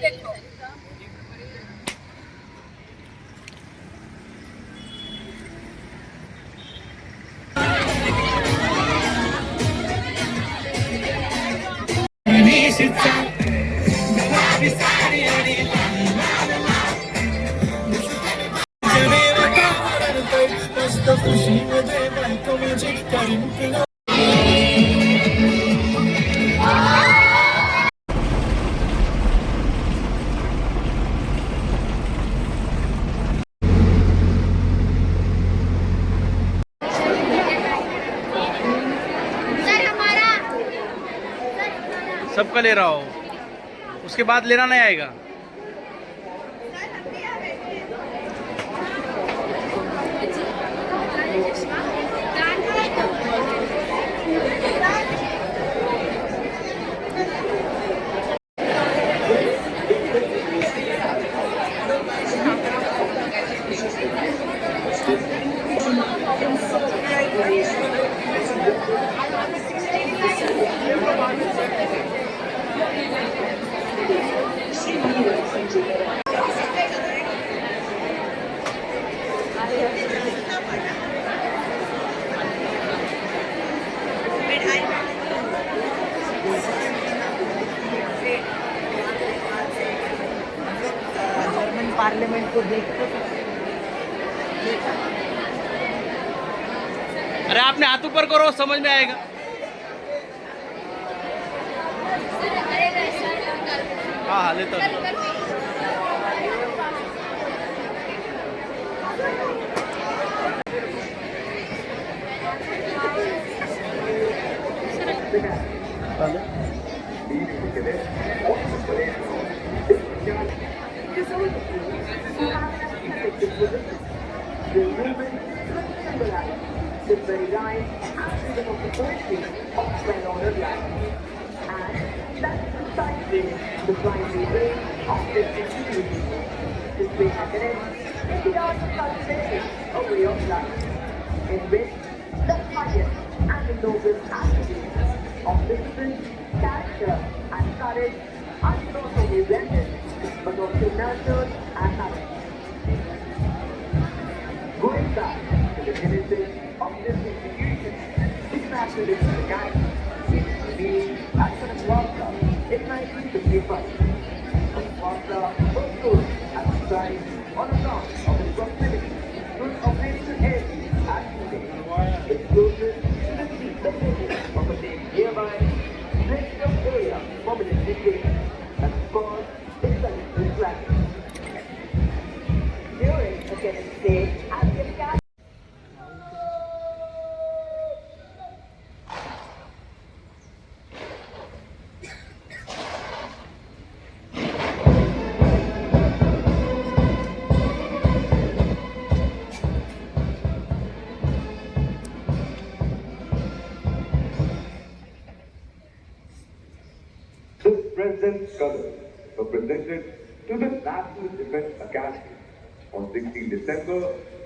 देखो सबका ले रहा हो, उसके बाद लेना नहीं आएगा। पार्लियामेंट को देखते अरे आपने हाथ ऊपर करो, समझ में आएगा। हाँ हाँ लेता हूँ। the very line and freedom of the poetry of well-ordered life. And that's precisely the primary aim of this institution. To train academics in the art of cultivating a way of life, in which the highest and the noblest attributes of discipline, character, and courage are not only blended, but also nurtured and nourished. Going back to the genesis of this institution, International Academy came to be at Plaza in 1955. Plaza was good at the time on account of its proximity to its operational area at today, exclusive to the sea of a lake nearby, plenty of area for military training, and of course, its central classes. During academic stage at the Academy, This President's colors were presented to the National Defense Academy on 16 December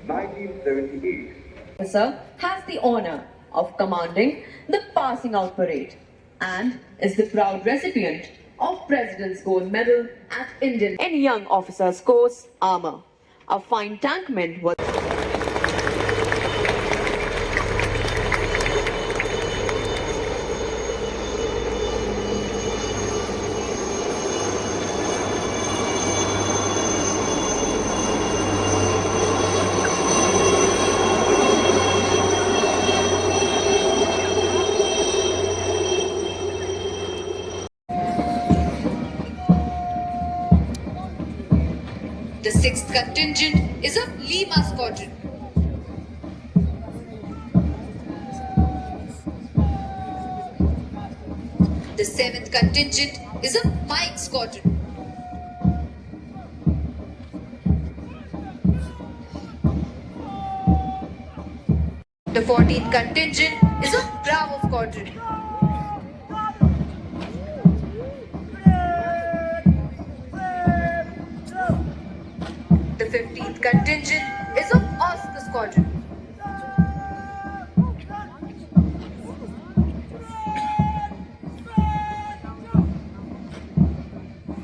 1978. Officer has the honor of commanding the passing out parade and is the proud recipient of President's Gold Medal at Indian. Any young officer scores armor. A fine tankman was The 6th contingent is of Lima Squadron. The 7th contingent is of Mike Squadron. The 14th contingent is of Bravo Squadron. The 15th contingent is of Oscar Squadron.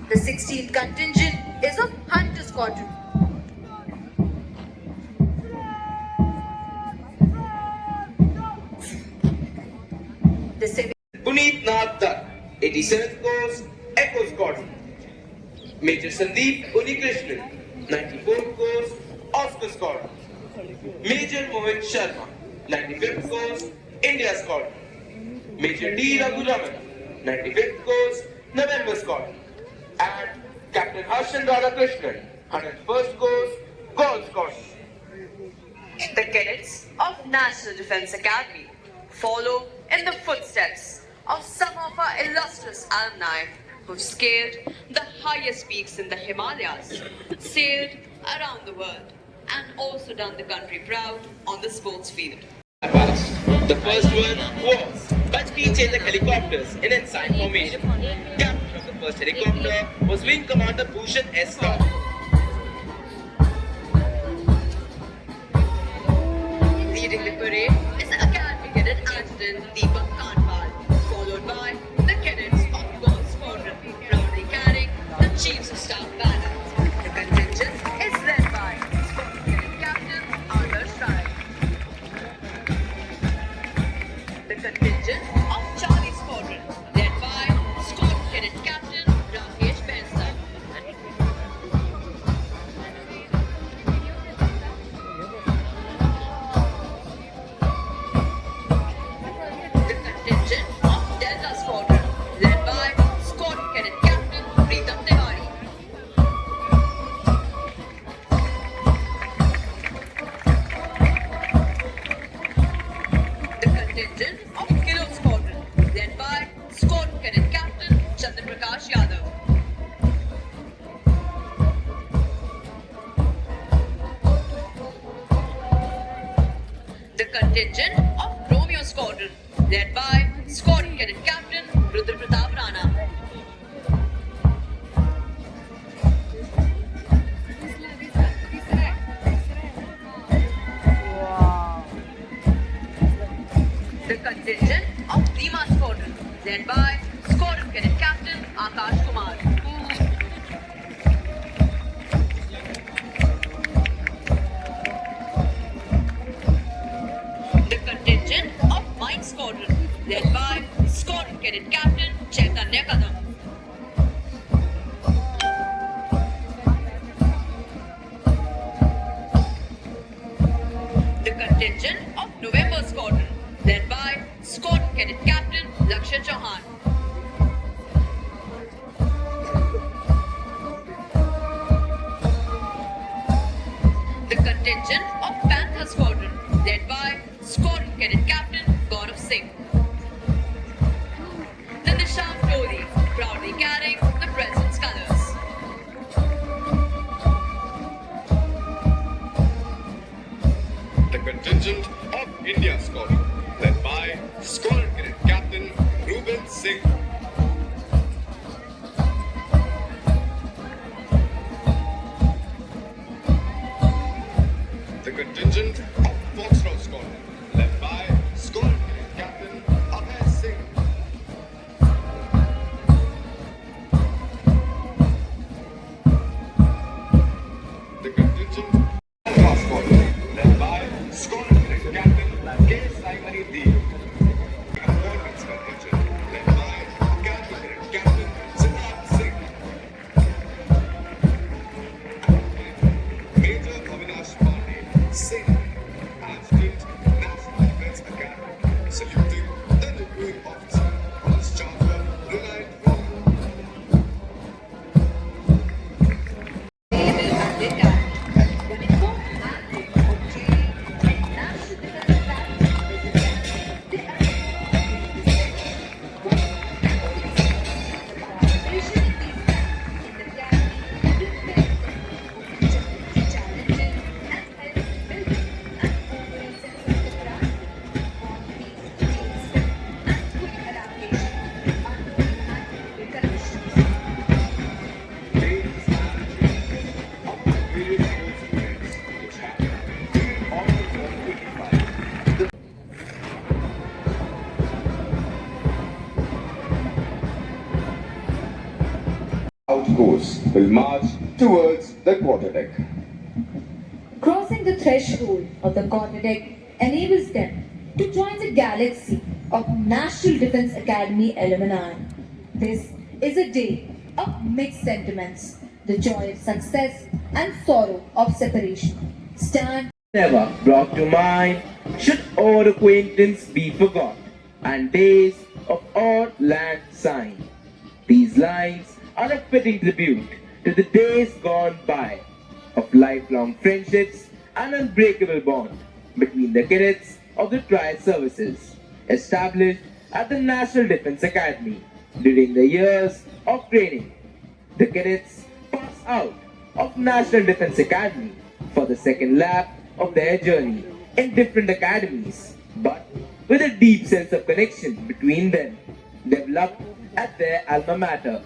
The 16th contingent is of Hunter Squadron. The 7th Puneet Nath Dutt, 87th Course, Echo Squadron. Major Sandeep Unikrishnan, 94th Course, Oscar Squadron. Major Mohit Sharma, 95th Course, India Squadron. Major D. Raghuraman, 95th Course, November Squadron. And Captain Harshan Radhakrishnan, 101st Course, Gold Squadron. The cadets of National Defence Academy follow in the footsteps of some of our illustrious alumni who've scaled the highest peaks in the Himalayas, sailed around the world, and also done the country proud on the sports field. Past. The first one was Bajpayee Chetak helicopters in ensign formation. Captain of the first helicopter was Wing Commander Bhushan S. Scott. Leading the parade is the Academy Cadet Adjutant Deepak Kanpal, followed by the cadets of Gold Squadron, proudly carrying the Chiefs of Staff banner. The contingent is led by Squadron Cadet Captain Adarsh Rai. The contingent of Charlie Squadron, led by Squadron Cadet Captain Rakesh Bensa. The contingent of Delta Squadron, led by Squadron Cadet Captain Preetam Tewari. The contingent of Kilo Squadron, led by Squadron Cadet Captain Chandan Prakash Yadav. The contingent of Romeo Squadron, led by Squadron Cadet Captain Rudra Pratap Rana. The contingent of Dima Squadron, led by Squadron Cadet Captain Akash Kumar. The contingent of Mine Squadron, led by Squadron Cadet Captain Chaitanya Kadam. The contingent of November Squadron, led by Squadron Cadet Captain Lakshya Chauhan. The contingent of Panther Squadron, led by Squadron Cadet Captain Gaurav Singh. The Nisham Toli, proudly carrying the President's colours. The contingent of India Squadron, led by Squadron Cadet Captain Ruben Singh. The contingent of Foxtrot Squadron, led by Squadron Cadet Captain Abhay Singh. The contingent of Ross Squadron, led by Squadron Cadet Captain K. Saimani Deep. Performance contingent, led by Academy Cadet Captain Siddharth Singh. Major Avinash Pandey, Singh. out course will march towards the quarterdeck. Crossing the threshold of the quarterdeck enables them to join the galaxy of National Defense Academy alumni. This is a day of mixed sentiments, the joy of success and sorrow of separation. Stand Never brought to mind, should old acquaintance be forgot, and days of odd land sign. These lines are a fitting tribute to the days gone by, of lifelong friendships and unbreakable bond between the cadets of the triad services, established at the National Defense Academy during the years of training. The cadets pass out of National Defense Academy for the second lap of their journey in different academies, but with a deep sense of connection between them developed at their alma mater.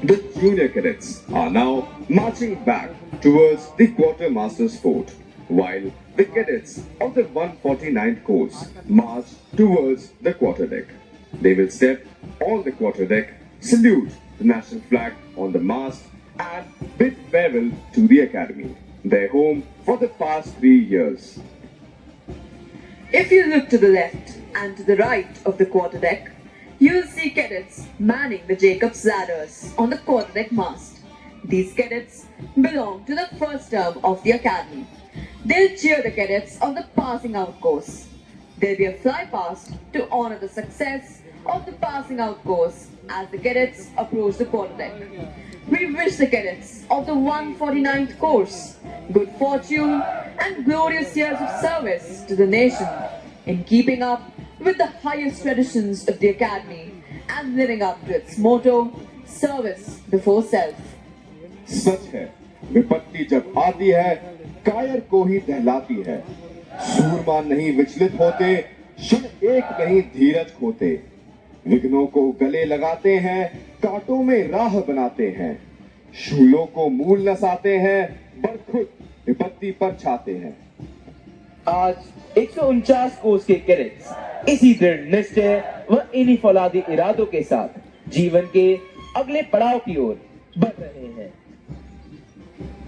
The junior cadets are now marching back towards the quartermaster's fort, while the cadets of the 149th course march towards the quarterdeck. They will step on the quarterdeck, salute the national flag on the mast, and bid farewell to the academy, their home for the past 3 years. If you look to the left and to the right of the quarterdeck, you'll see cadets manning the Jacob's ladders on the quarterdeck mast. These cadets belong to the first term of the academy. They'll cheer the cadets on the passing out course. There'll be a fly past to honor the success of the passing out course as the cadets approach the quarterdeck. We wish the cadets of the 149th course good fortune and glorious years of service to the nation in keeping up with the highest traditions of the academy and living up to its motto, service before self. सच है, विपत्ति जब आती है, कायर को ही दहलाती है। सूरमा नहीं विचलित होते, क्षण एक नहीं धीरज खोते। विघ्नों को गले लगाते हैं, कांटों में राह बनाते हैं। शूलों को मूल नसाते हैं, पर खुद विपत्ति पर छाते हैं। आज 149 कोर्स के कैडेट्स इसी दृढ़ निश्चय व इन्हीं फौलादी इरादों के साथ जीवन के अगले पड़ाव की ओर बढ़ रहे हैं।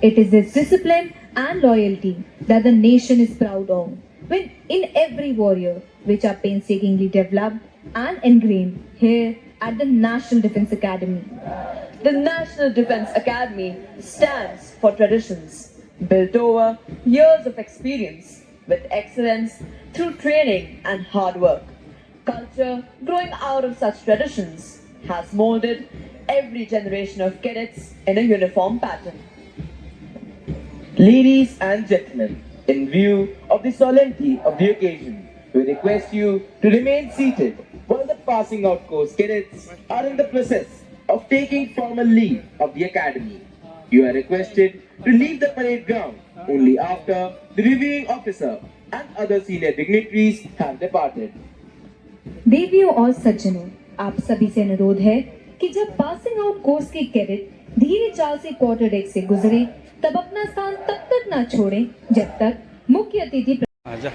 It is this discipline and loyalty that the nation is proud of, when in every warrior, which are painstakingly developed and ingrained here at the National Defense Academy. The National Defense Academy stands for traditions built over years of experience with excellence through training and hard work. Culture growing out of such traditions has molded every generation of cadets in a uniform pattern. Ladies and gentlemen, in view of the solemnity of the occasion, we request you to remain seated while the passing out course cadets are in the process of taking formal leave of the academy. You are requested to leave the parade ground only after the reviewing officer and other senior dignitaries have departed. देवियों और सज्जनों, आप सभी से अनुरोध है कि जब पासिंग आउट कोर्स के कैडेट धीरे चाल से क्वार्टर डेक से गुजरे, तब अपना स्थान तब तक न छोड़ें जब तक मुख्य अतिथि आजा।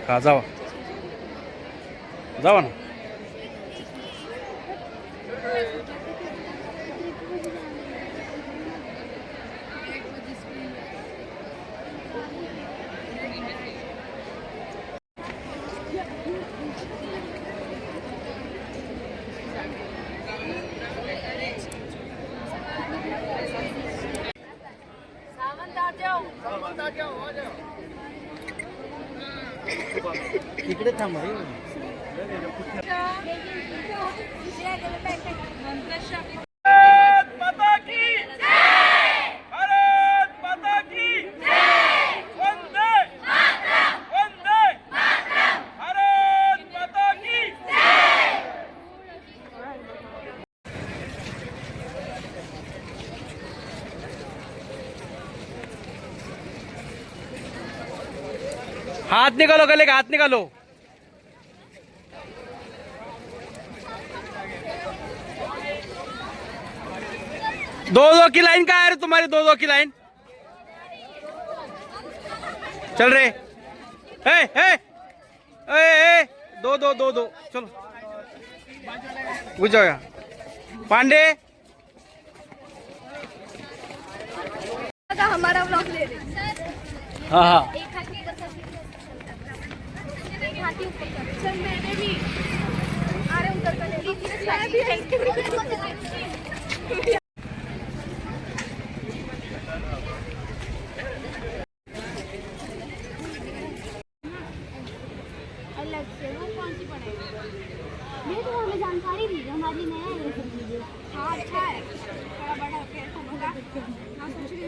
हा जावा जावा ना। इकडे थांब रे। भारत माता की जय, भारत माता की जय, वंदे मातरम, वंदे मातरम, भारत माता की जय। हाथ निकालो, गले का हाथ निकालो। दो की लाइन कहाँ है रे तुम्हारी? दो की लाइन। चल रहे दो दो दो दो चलो घुस जाओ पांडे हमारा ब्लॉग ले रहे हाँ हाँ एक हाथी ऊपर चल मैंने भी अरे उधर का ले ली मैं भी अलग से वो कौन सी पढ़ाई ये तो हमें जानकारी दी हमारी नया है ये सब चीजें हाँ अच्छा है थोड़ा बड़ा होकर होगा हाँ सोच रही